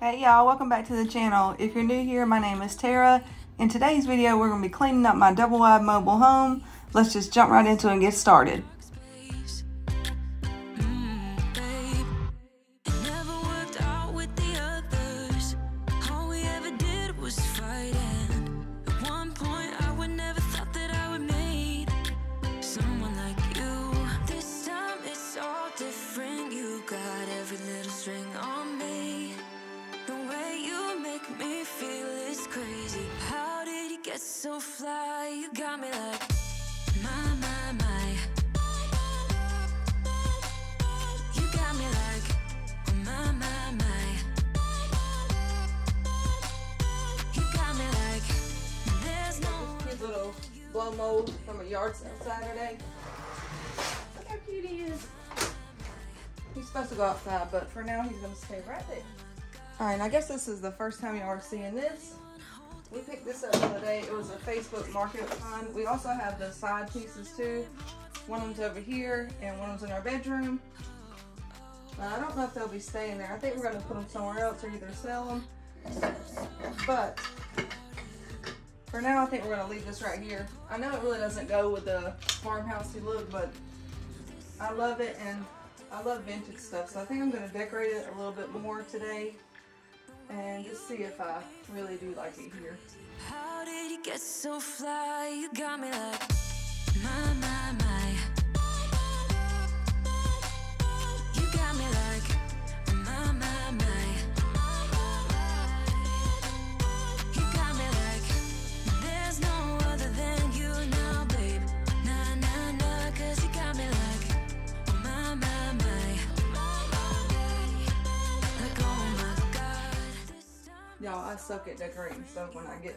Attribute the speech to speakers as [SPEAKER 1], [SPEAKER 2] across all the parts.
[SPEAKER 1] Hey y'all, welcome back to the channel. If you're new here, my name is Tara. In today's video, we're going to be cleaning up my double wide mobile home. Let's just jump right into it and get started.
[SPEAKER 2] So fly, you got me like my. You got me like my. You got me like there's no.
[SPEAKER 1] This cute little blow mold from a yard sale Saturday. Look how cute he is. He's supposed to go outside, but for now he's gonna stay right there. Alright, I guess this is the first time y'all are seeing this. We picked this up the other day. It was a Facebook market find. We also have the side pieces too. One of them's over here and one of them's in our bedroom. I don't know if they'll be staying there. I think we're going to put them somewhere else or either sell them. But for now, I think we're going to leave this right here. I know it really doesn't go with the farmhousey look, but I love it and I love vintage stuff. So I think I'm going to decorate it a little bit more today. And just see if I really do like it here.
[SPEAKER 2] How did you get so fly? You got me like my. You got me like my. You got me like there's no other than you now, babe. Nah, 'cause you got me like my. Like oh my God.
[SPEAKER 1] Y'all, I suck at decorating stuff. When I get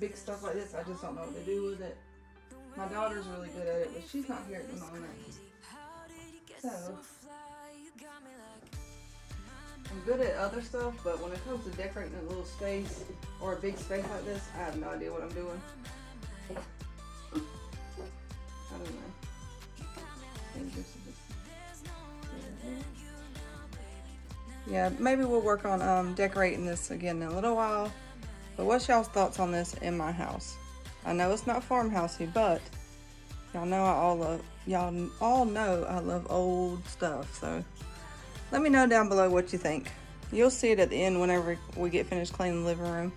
[SPEAKER 1] big stuff like this, I just don't know what to do with it. My daughter's really good at it, but she's not here at the moment. So, I'm good at other stuff, but when it comes to decorating a little space or a big space like this, I have no idea what I'm doing. I don't know. I think this is just... Yeah, maybe we'll work on decorating this again in a little while. But what's y'all's thoughts on this in my house? I know it's not farmhousey, but y'all know y'all all know I love old stuff. So let me know down below what you think. You'll see it at the end whenever we get finished cleaning the living room.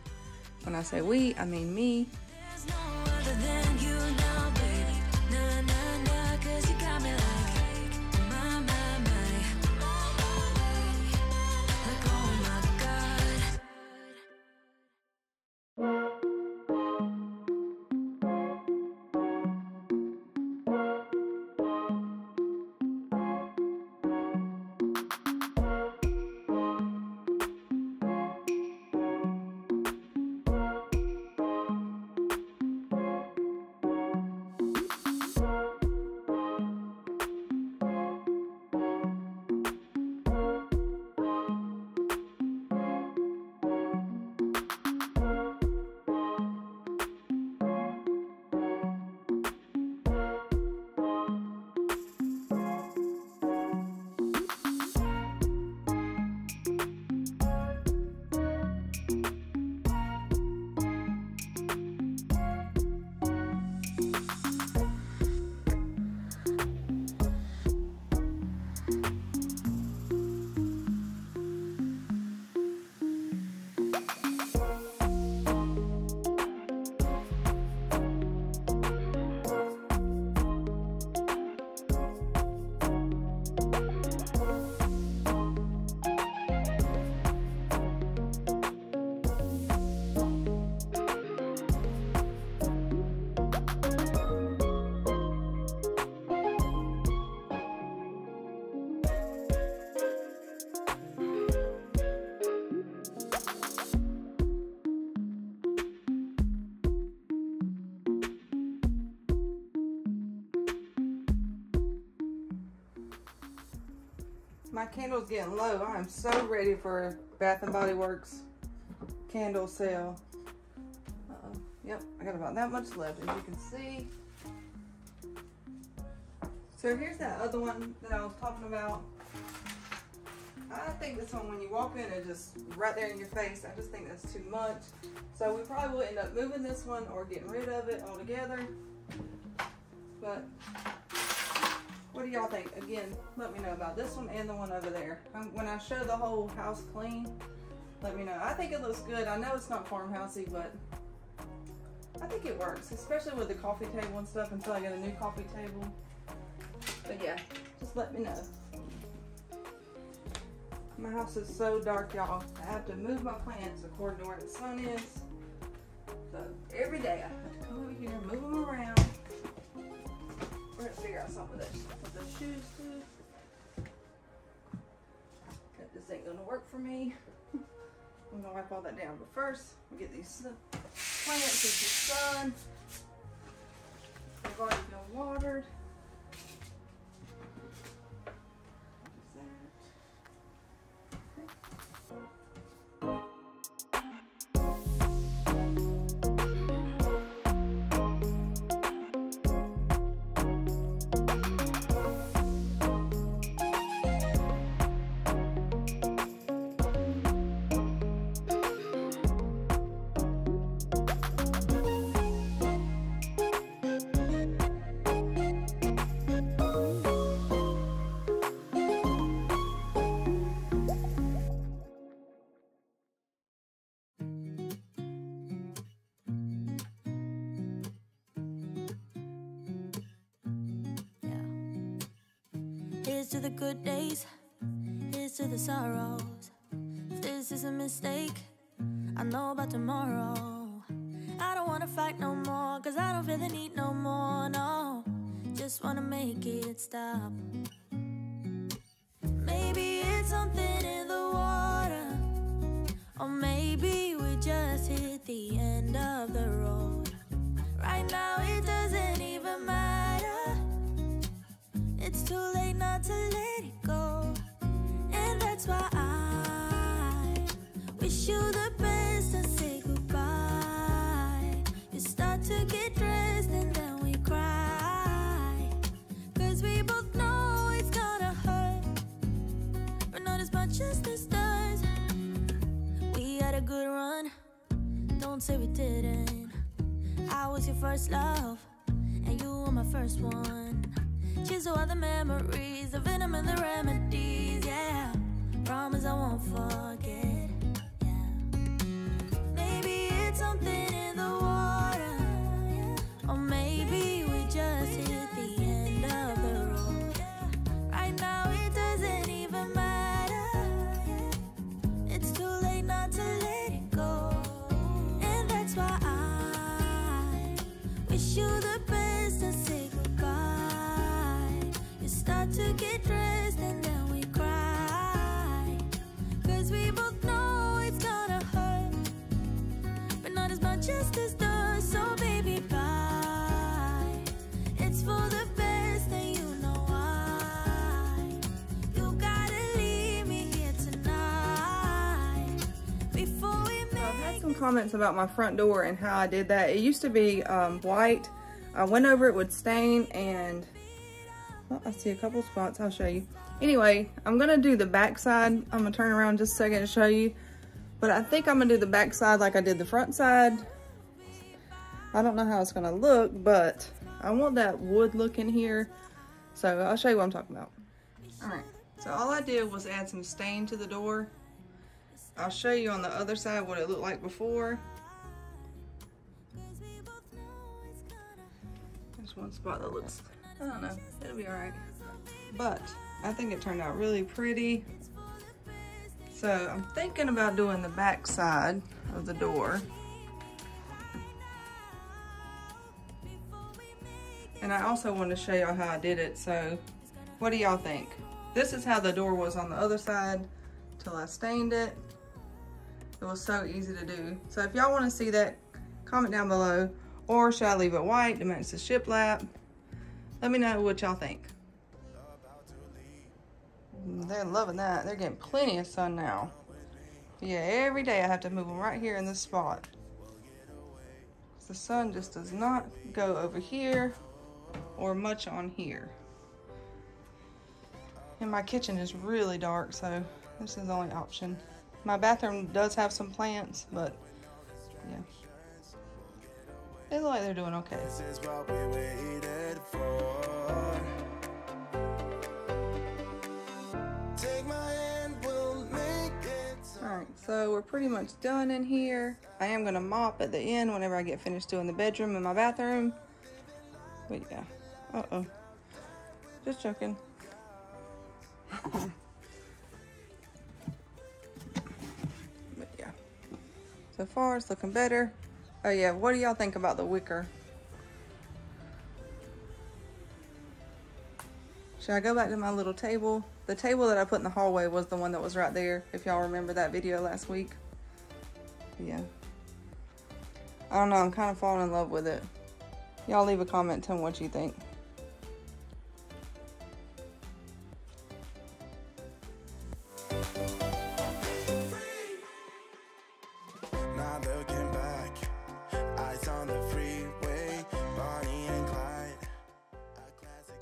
[SPEAKER 1] When I say we, I mean me. My candle's getting low. I am so ready for Bath & Body Works candle sale. Yep, I got about that much left, as you can see. So here's that other one that I was talking about. I think this one, when you walk in, it's just right there in your face. I just think that's too much. So we probably will end up moving this one or getting rid of it altogether. But what do y'all think? Again, let me know about this one and the one over there. When I show the whole house clean, let me know. I think it looks good. I know it's not farmhousey, but I think it works, especially with the coffee table and stuff until I get a new coffee table. But yeah, just let me know. My house is so dark, y'all. I have to move my plants according to where the sun is. So every day I have to come over here and move them around. We're gonna figure out something with the shoes too. This ain't gonna work for me. I'm gonna wipe all that down, but first we get these plants into the sun. They've already been watered.
[SPEAKER 2] Here's to the good days, here's to the sorrows. If this is a mistake, I know about tomorrow. I don't wanna fight no more, cause I don't feel the need no more, no. Just wanna make it stop. Maybe it's something in the water, or maybe we just hit the end of the road. Right now it doesn't even matter. It's too late not to let it go. And that's why I wish you the best and say goodbye. You start to get dressed and then we cry, cause we both know it's gonna hurt, but not as much as this does. We had a good run, don't say we didn't. I was your first love, and you were my first one. Cheers to all the memories, the venom and the remedies, yeah. Promise I won't forget, yeah. Maybe it's something in the water, or maybe we just hit the end of the road. Right now it doesn't even matter. It's too late not to let it go. And that's why I wish you the best and say goodbye. Start to get dressed and then we cry, cause we both know it's gonna hurt, but not as much as this does. So baby, bye. It's for the best and you know why. You gotta leave me here tonight before we make.
[SPEAKER 1] I've had some comments about my front door and how I did that. It used to be white. I went over it with stain and I see a couple spots. I'll show you. Anyway, I'm gonna do the back side. I'm gonna turn around just a second to show you. But I think I'm gonna do the back side like I did the front side. I don't know how it's gonna look, but I want that wood look in here. So I'll show you what I'm talking about. All right, so all I did was add some stain to the door. I'll show you on the other side what it looked like before. There's one spot that looks, I don't know, it'll be all right. But I think it turned out really pretty. So I'm thinking about doing the back side of the door. And I also want to show y'all how I did it. So what do y'all think? This is how the door was on the other side till I stained it. It was so easy to do. So if y'all want to see that, comment down below. Or should I leave it white to match the shiplap? Let me know what y'all think. They're loving that. They're getting plenty of sun now. Yeah, every day I have to move them right here in this spot. The sun just does not go over here or much on here. And my kitchen is really dark, so This is the only option. My bathroom does have some plants, but yeah. They look like they're doing okay. This is what we waited for. Take my hand, we'll make it. Alright, so we're pretty much done in here. I am going to mop at the end whenever I get finished doing the bedroom and my bathroom. But yeah. Uh-oh. Just joking. But yeah. So far, it's looking better. Oh yeah, what do y'all think about the wicker? Should I go back to my little table? The table that I put in the hallway was the one that was right there, if y'all remember that video last week. Yeah. I don't know, I'm kind of falling in love with it. Y'all leave a comment, tell me what you think.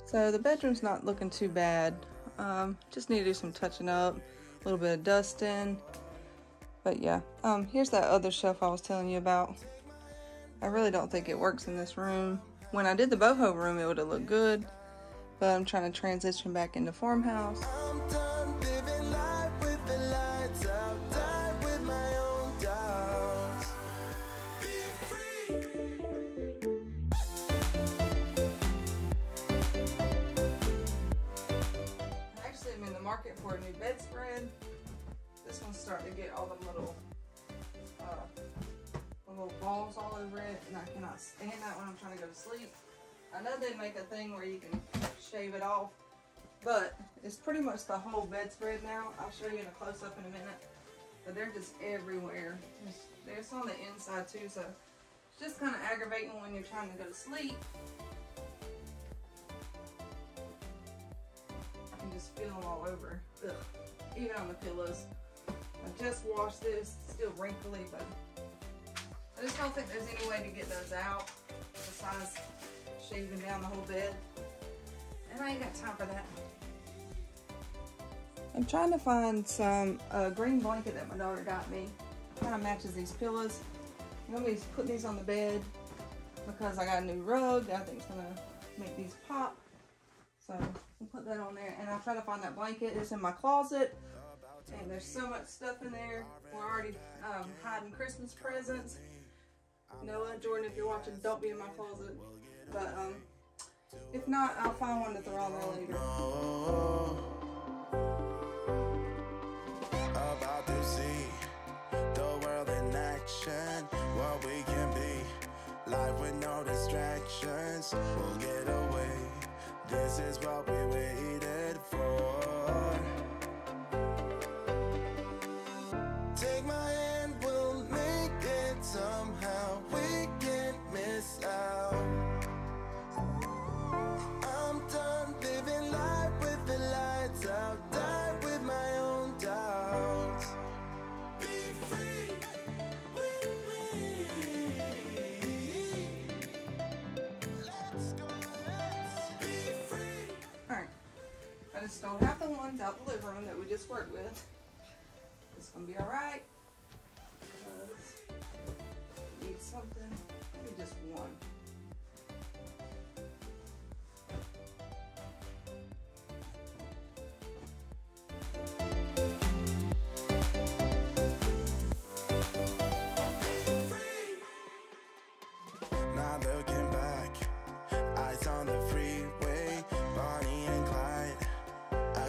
[SPEAKER 1] So the bedroom's not looking too bad. Just need to do some touching up, a little bit of dusting. But yeah, here's that other shelf I was telling you about. I really don't think it works in this room. When I did the boho room, it would have looked good, but I'm trying to transition back into Farmhouse. Market for a new bedspread. This one's starting to get all the little balls all over it, and I cannot stand that when I'm trying to go to sleep. I know they make a thing where you can shave it off, but it's pretty much the whole bedspread now. I'll show you in a close-up in a minute, but they're just everywhere. There's on the inside too, so it's just kind of aggravating when you're trying to go to sleep. Just feel them all over. Ugh. Even on the pillows. I just washed this, still wrinkly, but I just don't think there's any way to get those out besides shaving down the whole bed. And I ain't got time for that. I'm trying to find some green blanket that my daughter got me. Kind of matches these pillows. I'm going to be putting these on the bed because I got a new rug. I think it's going to make these pop. So we'll put that on there, and I'll try to find that blanket. It's in my closet, and there's so much stuff in there. We're already hiding Christmas presents. Noah, Jordan, if you're watching, don't be in my closet. But if not, I'll find one to throw on there later. About to see the world in action, what we can be. Life with no distractions, we'll get away. This is what we waited for. Take my hand, we'll make it somehow. We can't miss out. I'm done living life with the lights out. Die with my own doubts. Be free with me. Let's go. I just stole half the ones out the living room that we just worked with. It's gonna be alright. Need something. Maybe just one. Now looking back, eyes on the freeway, Bonnie and Clyde.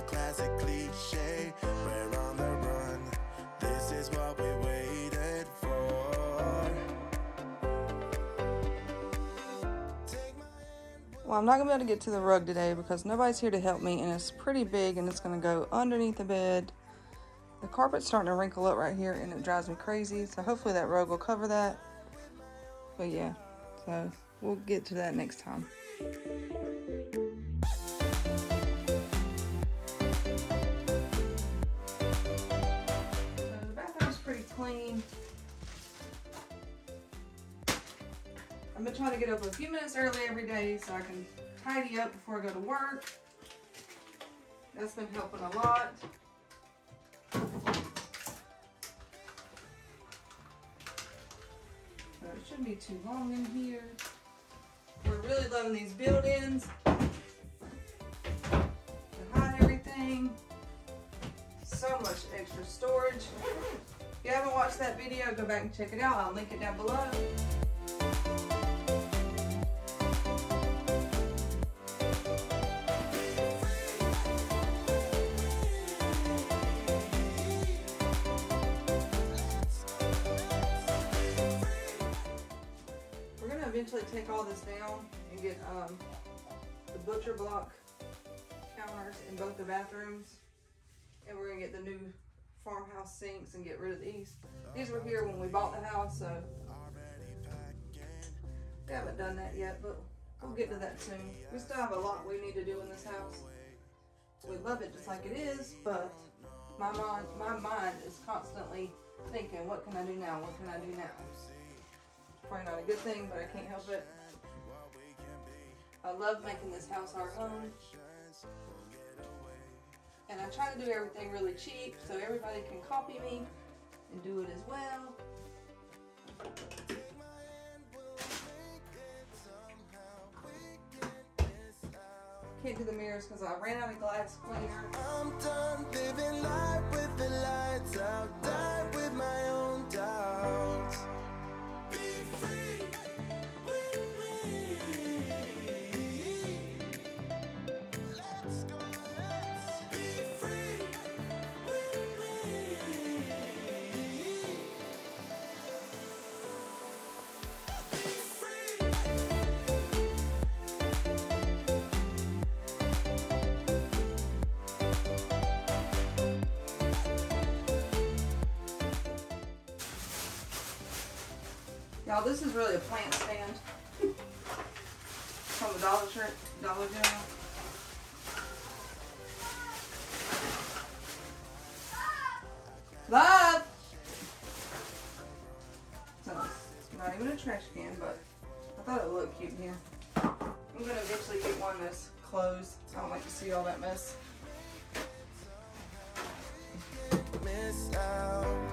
[SPEAKER 1] Classic cliche, we're on the run. This is what we waited for. Well, I'm not gonna be able to get to the rug today because nobody's here to help me, and it's pretty big, and it's gonna go underneath the bed. The carpet's starting to wrinkle up right here, and it drives me crazy. So hopefully that rug will cover that. But yeah, so we'll get to that next time. Clean. I've been trying to get up a few minutes early every day so I can tidy up before I go to work. That's been helping a lot. be too long in here. We're really loving these built-ins to hide everything. So much extra storage. If you haven't watched that video, go back and check it out. I'll link it down below. Eventually take all this down and get the butcher block counters in both the bathrooms, and we're gonna get the new farmhouse sinks and get rid of these. These were here when we bought the house, so we haven't done that yet, but we'll get to that soon. We still have a lot we need to do in this house. We love it just like it is, but my mind is constantly thinking, what can I do now? What can I do now? Probably not a good thing, but I can't help it. I love making this house our home. And I try to do everything really cheap so everybody can copy me and do it as well. Can't do the mirrors because I ran out of glass cleaner.
[SPEAKER 2] I'm done living life with the lights out, die with my own doubts.
[SPEAKER 1] Y'all, this is really a plant stand from the Dollar General. Love! So, it's not even a trash can, but I thought it would look cute in here. I'm going to eventually get one that's closed. I don't like to see all that mess.
[SPEAKER 2] Miss out.